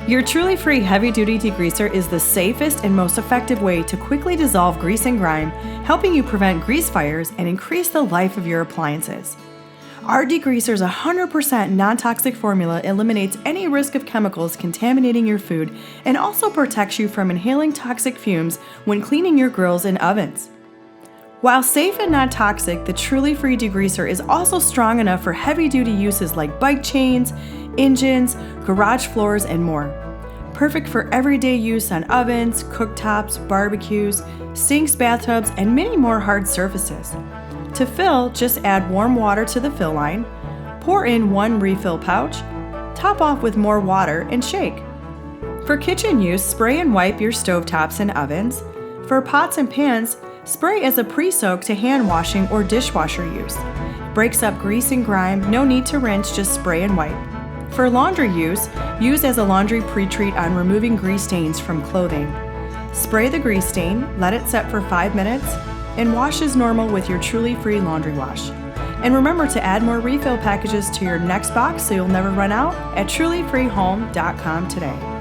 Your Truly Free Heavy-Duty Degreaser is the safest and most effective way to quickly dissolve grease and grime, helping you prevent grease fires and increase the life of your appliances. Our degreaser's 100% non-toxic formula eliminates any risk of chemicals contaminating your food and also protects you from inhaling toxic fumes when cleaning your grills and ovens. While safe and non-toxic, the Truly Free Degreaser is also strong enough for heavy-duty uses like bike chains, engines, garage floors, and more. Perfect for everyday use on ovens, cooktops, barbecues, sinks, bathtubs, and many more hard surfaces. To fill, just add warm water to the fill line, pour in 1 refill pouch, top off with more water, and shake. For kitchen use, spray and wipe your stovetops and ovens. For pots and pans, spray as a pre-soak to hand washing or dishwasher use. Breaks up grease and grime, no need to rinse, just spray and wipe. For laundry use as a laundry pre-treat on removing grease stains from clothing. Spray the grease stain, let it set for 5 minutes, and wash as normal with your Truly Free laundry wash. And remember to add more refill packages to your next box so you'll never run out at trulyfreehome.com today.